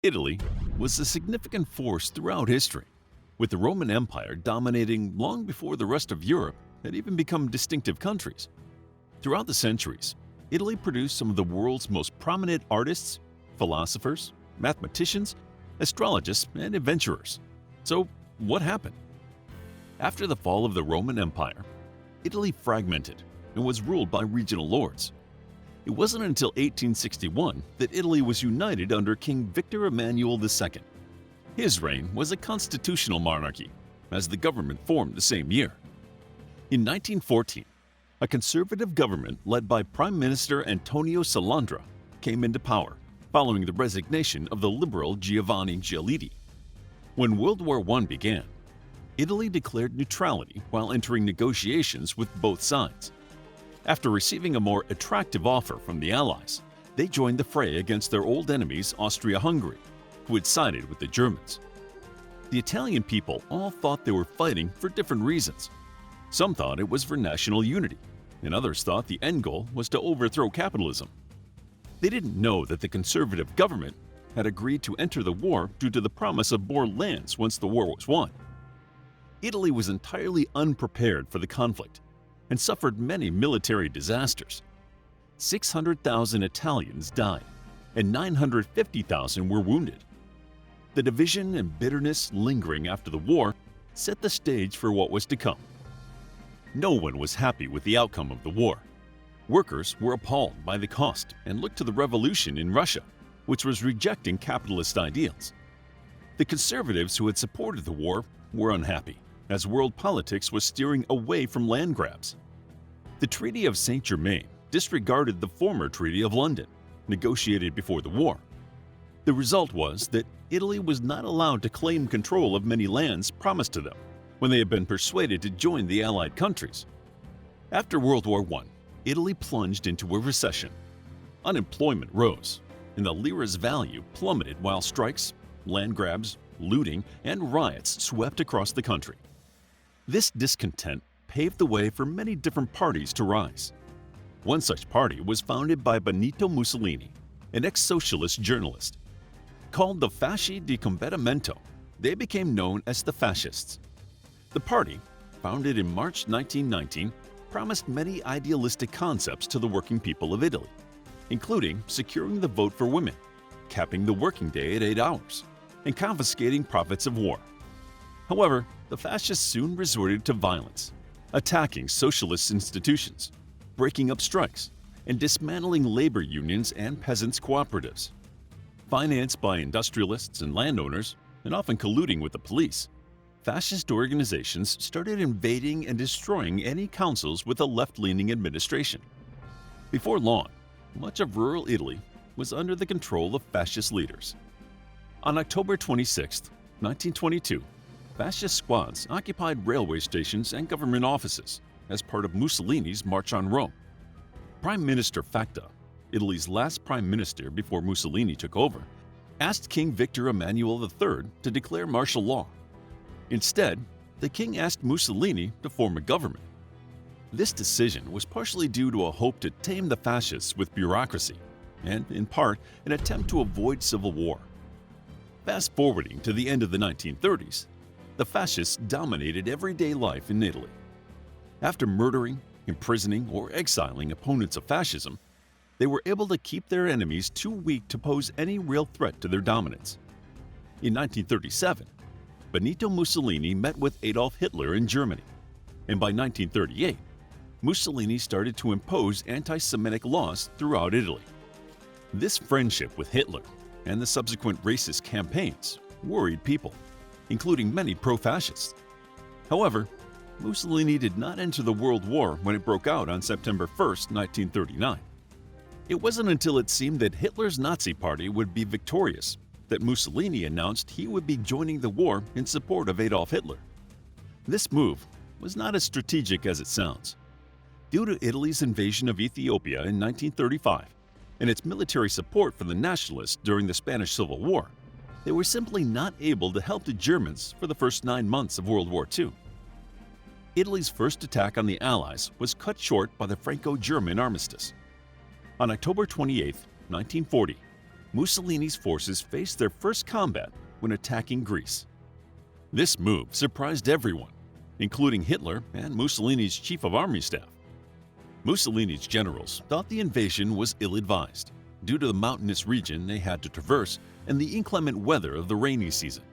Italy was a significant force throughout history, with the Roman Empire dominating long before the rest of Europe had even become distinctive countries. Throughout the centuries, Italy produced some of the world's most prominent artists, philosophers, mathematicians, astrologists, and adventurers. So, what happened? After the fall of the Roman Empire, Italy fragmented and was ruled by regional lords. It wasn't until 1861 that Italy was united under King Victor Emmanuel II. His reign was a constitutional monarchy, as the government formed the same year. In 1914, a conservative government led by Prime Minister Antonio Salandra came into power, following the resignation of the liberal Giovanni Giolitti. When World War I began, Italy declared neutrality while entering negotiations with both sides. After receiving a more attractive offer from the Allies, they joined the fray against their old enemies Austria-Hungary, who had sided with the Germans. The Italian people all thought they were fighting for different reasons. Some thought it was for national unity, and others thought the end goal was to overthrow capitalism. They didn't know that the conservative government had agreed to enter the war due to the promise of more lands once the war was won. Italy was entirely unprepared for the conflict and suffered many military disasters. 600,000 Italians died, and 950,000 were wounded. The division and bitterness lingering after the war set the stage for what was to come. No one was happy with the outcome of the war. Workers were appalled by the cost and looked to the revolution in Russia, which was rejecting capitalist ideals. The conservatives who had supported the war were unhappy, as world politics was steering away from land grabs. The Treaty of Saint-Germain disregarded the former Treaty of London, negotiated before the war. The result was that Italy was not allowed to claim control of many lands promised to them when they had been persuaded to join the Allied countries. After World War I, Italy plunged into a recession. Unemployment rose, and the lira's value plummeted while strikes, land grabs, looting, and riots swept across the country. This discontent paved the way for many different parties to rise. One such party was founded by Benito Mussolini, an ex-socialist journalist. Called the Fasci di Combattimento, they became known as the Fascists. The party, founded in March 1919, promised many idealistic concepts to the working people of Italy, including securing the vote for women, capping the working day at 8 hours, and confiscating profits of war. However, the fascists soon resorted to violence, attacking socialist institutions, breaking up strikes, and dismantling labor unions and peasants' cooperatives. Financed by industrialists and landowners, and often colluding with the police, fascist organizations started invading and destroying any councils with a left-leaning administration. Before long, much of rural Italy was under the control of fascist leaders. On October 26, 1922, fascist squads occupied railway stations and government offices as part of Mussolini's March on Rome. Prime Minister Facta, Italy's last prime minister before Mussolini took over, asked King Victor Emmanuel III to declare martial law. Instead, the king asked Mussolini to form a government. This decision was partially due to a hope to tame the fascists with bureaucracy, and in part an attempt to avoid civil war. Fast forwarding to the end of the 1930s, the fascists dominated everyday life in Italy. After murdering, imprisoning, or exiling opponents of fascism, they were able to keep their enemies too weak to pose any real threat to their dominance. In 1937, Benito Mussolini met with Adolf Hitler in Germany, and by 1938, Mussolini started to impose anti-Semitic laws throughout Italy. This friendship with Hitler and the subsequent racist campaigns worried people, including many pro-fascists. However, Mussolini did not enter the World War when it broke out on September 1, 1939. It wasn't until it seemed that Hitler's Nazi Party would be victorious that Mussolini announced he would be joining the war in support of Adolf Hitler. This move was not as strategic as it sounds. Due to Italy's invasion of Ethiopia in 1935 and its military support for the nationalists during the Spanish Civil War, they were simply not able to help the Germans for the first 9 months of World War II. Italy's first attack on the Allies was cut short by the Franco-German armistice. On October 28, 1940, Mussolini's forces faced their first combat when attacking Greece. This move surprised everyone, including Hitler and Mussolini's chief of army staff. Mussolini's generals thought the invasion was ill-advised due to the mountainous region they had to traverse and the inclement weather of the rainy season.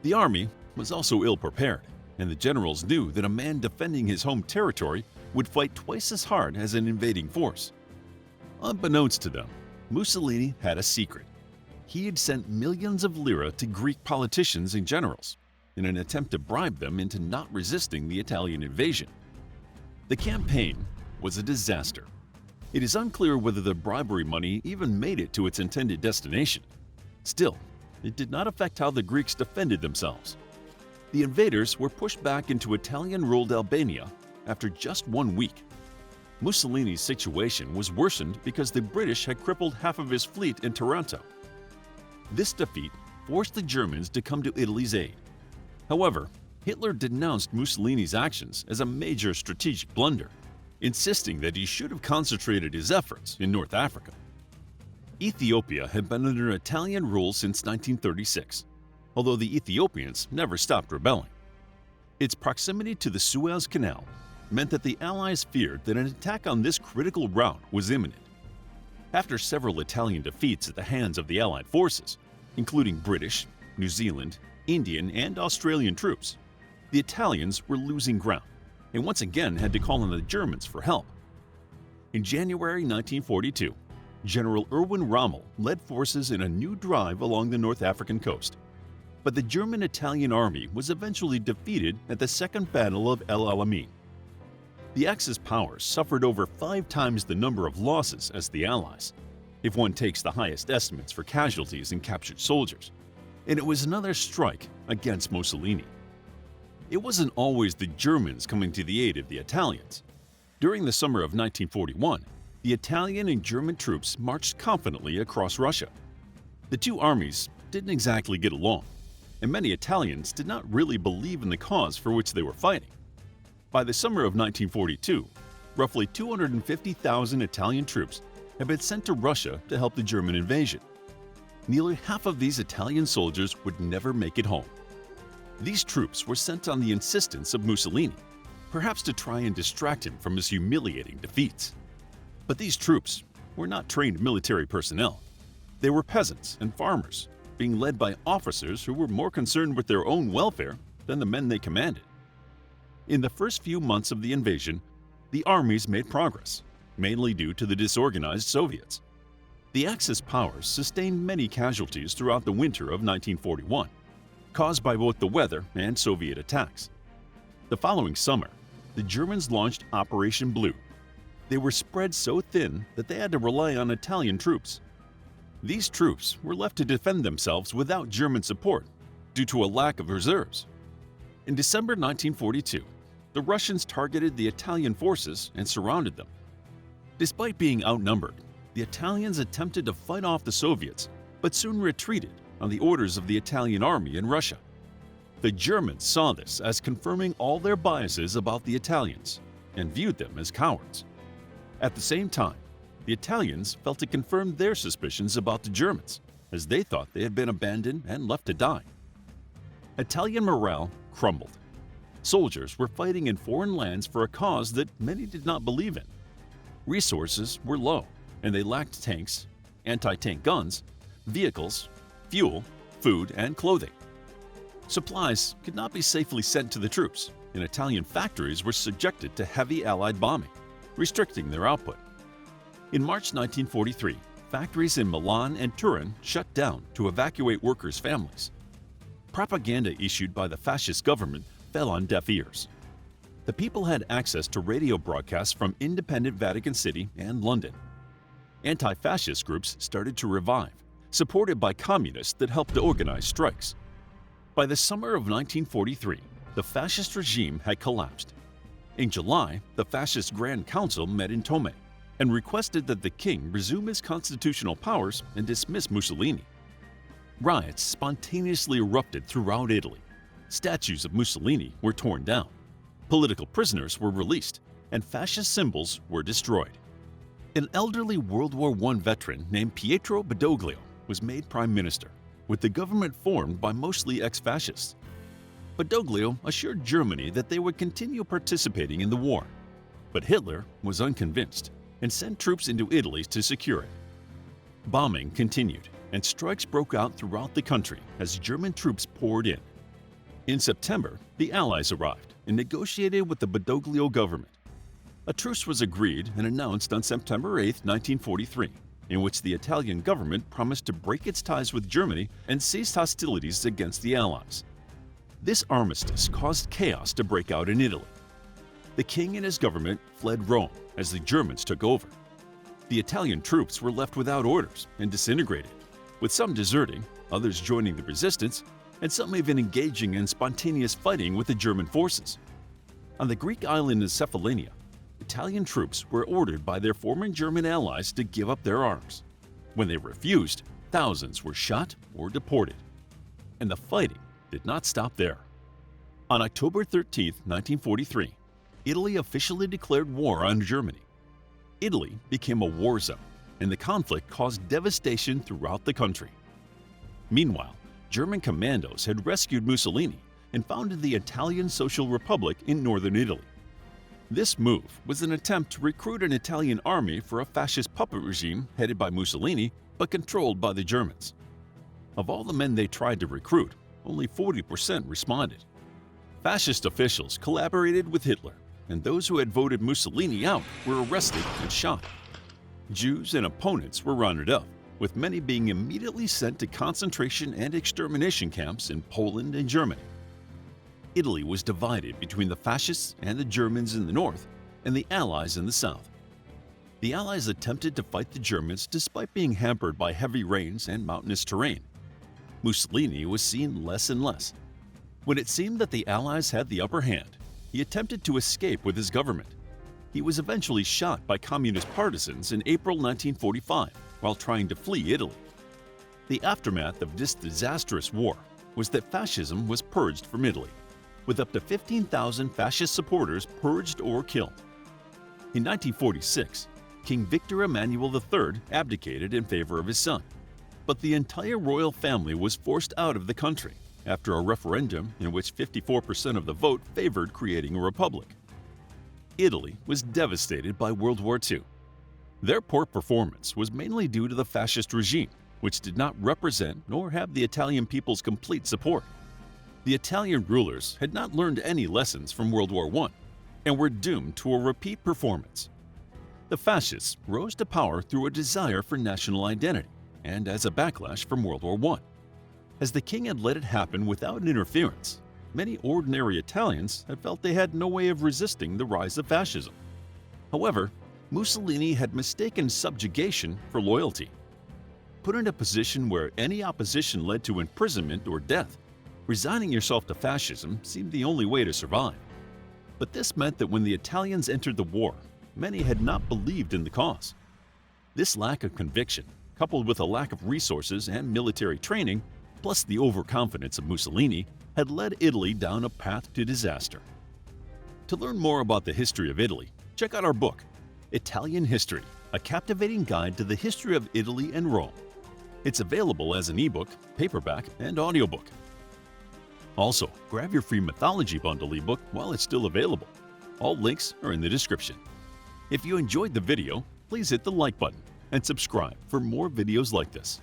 The army was also ill-prepared, and the generals knew that a man defending his home territory would fight twice as hard as an invading force. Unbeknownst to them, Mussolini had a secret. He had sent millions of lira to Greek politicians and generals in an attempt to bribe them into not resisting the Italian invasion. The campaign was a disaster. It is unclear whether the bribery money even made it to its intended destination. Still, it did not affect how the Greeks defended themselves. The invaders were pushed back into Italian-ruled Albania after just 1 week. Mussolini's situation was worsened because the British had crippled half of his fleet in Taranto. This defeat forced the Germans to come to Italy's aid. However, Hitler denounced Mussolini's actions as a major strategic blunder, insisting that he should have concentrated his efforts in North Africa. Ethiopia had been under Italian rule since 1936, although the Ethiopians never stopped rebelling. Its proximity to the Suez Canal meant that the Allies feared that an attack on this critical route was imminent. After several Italian defeats at the hands of the Allied forces, including British, New Zealand, Indian, and Australian troops, the Italians were losing ground and once again had to call on the Germans for help. In January 1942, General Erwin Rommel led forces in a new drive along the North African coast. But the German-Italian army was eventually defeated at the Second Battle of El Alamein. The Axis powers suffered over 5 times the number of losses as the Allies, if one takes the highest estimates for casualties and captured soldiers, and it was another strike against Mussolini. It wasn't always the Germans coming to the aid of the Italians. During the summer of 1941, the Italian and German troops marched confidently across Russia. The two armies didn't exactly get along, and many Italians did not really believe in the cause for which they were fighting. By the summer of 1942, roughly 250,000 Italian troops had been sent to Russia to help the German invasion. Nearly half of these Italian soldiers would never make it home. These troops were sent on the insistence of Mussolini, perhaps to try and distract him from his humiliating defeats. But these troops were not trained military personnel. They were peasants and farmers, being led by officers who were more concerned with their own welfare than the men they commanded. In the first few months of the invasion, the armies made progress, mainly due to the disorganized Soviets. The Axis powers sustained many casualties throughout the winter of 1941, caused by both the weather and Soviet attacks. The following summer, the Germans launched Operation Blue. They were spread so thin that they had to rely on Italian troops. These troops were left to defend themselves without German support due to a lack of reserves. In December 1942, the Russians targeted the Italian forces and surrounded them. Despite being outnumbered, the Italians attempted to fight off the Soviets, but soon retreated on the orders of the Italian army in Russia. The Germans saw this as confirming all their biases about the Italians and viewed them as cowards. At the same time, the Italians felt it confirmed their suspicions about the Germans, as they thought they had been abandoned and left to die. Italian morale crumbled. Soldiers were fighting in foreign lands for a cause that many did not believe in. Resources were low, and they lacked tanks, anti-tank guns, vehicles, fuel, food, and clothing. Supplies could not be safely sent to the troops, and Italian factories were subjected to heavy Allied bombing, restricting their output. In March 1943, factories in Milan and Turin shut down to evacuate workers' families. Propaganda issued by the fascist government fell on deaf ears. The people had access to radio broadcasts from independent Vatican City and London. Anti-fascist groups started to revive, supported by communists that helped to organize strikes. By the summer of 1943, the fascist regime had collapsed. In July, the fascist Grand Council met in Tome and requested that the king resume his constitutional powers and dismiss Mussolini. Riots spontaneously erupted throughout Italy. Statues of Mussolini were torn down. Political prisoners were released, and fascist symbols were destroyed. An elderly World War I veteran named Pietro Badoglio was made prime minister, with the government formed by mostly ex-fascists. Badoglio assured Germany that they would continue participating in the war, but Hitler was unconvinced and sent troops into Italy to secure it. Bombing continued, and strikes broke out throughout the country as German troops poured in. In September, the Allies arrived and negotiated with the Badoglio government. A truce was agreed and announced on September 8, 1943, in which the Italian government promised to break its ties with Germany and cease hostilities against the Allies. This armistice caused chaos to break out in Italy. The king and his government fled Rome as the Germans took over. The Italian troops were left without orders and disintegrated, with some deserting, others joining the resistance, and some even engaging in spontaneous fighting with the German forces. On the Greek island of Cephallenia, Italian troops were ordered by their former German allies to give up their arms. When they refused, thousands were shot or deported. And the fighting did not stop there. On October 13, 1943, Italy officially declared war on Germany. Italy became a war zone, and the conflict caused devastation throughout the country. Meanwhile, German commandos had rescued Mussolini and founded the Italian Social Republic in northern Italy. This move was an attempt to recruit an Italian army for a fascist puppet regime headed by Mussolini but controlled by the Germans. Of all the men they tried to recruit, only 40% responded. Fascist officials collaborated with Hitler, and those who had voted Mussolini out were arrested and shot. Jews and opponents were rounded up, with many being immediately sent to concentration and extermination camps in Poland and Germany. Italy was divided between the fascists and the Germans in the north and the Allies in the south. The Allies attempted to fight the Germans despite being hampered by heavy rains and mountainous terrain. Mussolini was seen less and less. When it seemed that the Allies had the upper hand, he attempted to escape with his government. He was eventually shot by communist partisans in April 1945 while trying to flee Italy. The aftermath of this disastrous war was that fascism was purged from Italy, with up to 15,000 fascist supporters purged or killed. In 1946, King Victor Emmanuel III abdicated in favor of his son, but the entire royal family was forced out of the country after a referendum in which 54% of the vote favored creating a republic. Italy was devastated by World War II. Their poor performance was mainly due to the fascist regime, which did not represent nor have the Italian people's complete support. The Italian rulers had not learned any lessons from World War I and were doomed to a repeat performance. The fascists rose to power through a desire for national identity and as a backlash from World War I. As the king had let it happen without interference, many ordinary Italians had felt they had no way of resisting the rise of fascism. However, Mussolini had mistaken subjugation for loyalty. Put in a position where any opposition led to imprisonment or death, resigning yourself to fascism seemed the only way to survive. But this meant that when the Italians entered the war, many had not believed in the cause. This lack of conviction, coupled with a lack of resources and military training, plus the overconfidence of Mussolini, had led Italy down a path to disaster. To learn more about the history of Italy, check out our book, Italian History, a captivating guide to the history of Italy and Rome. It's available as an ebook, paperback, and audiobook. Also, grab your free mythology bundle ebook while it's still available. All links are in the description. If you enjoyed the video, please hit the like button and subscribe for more videos like this.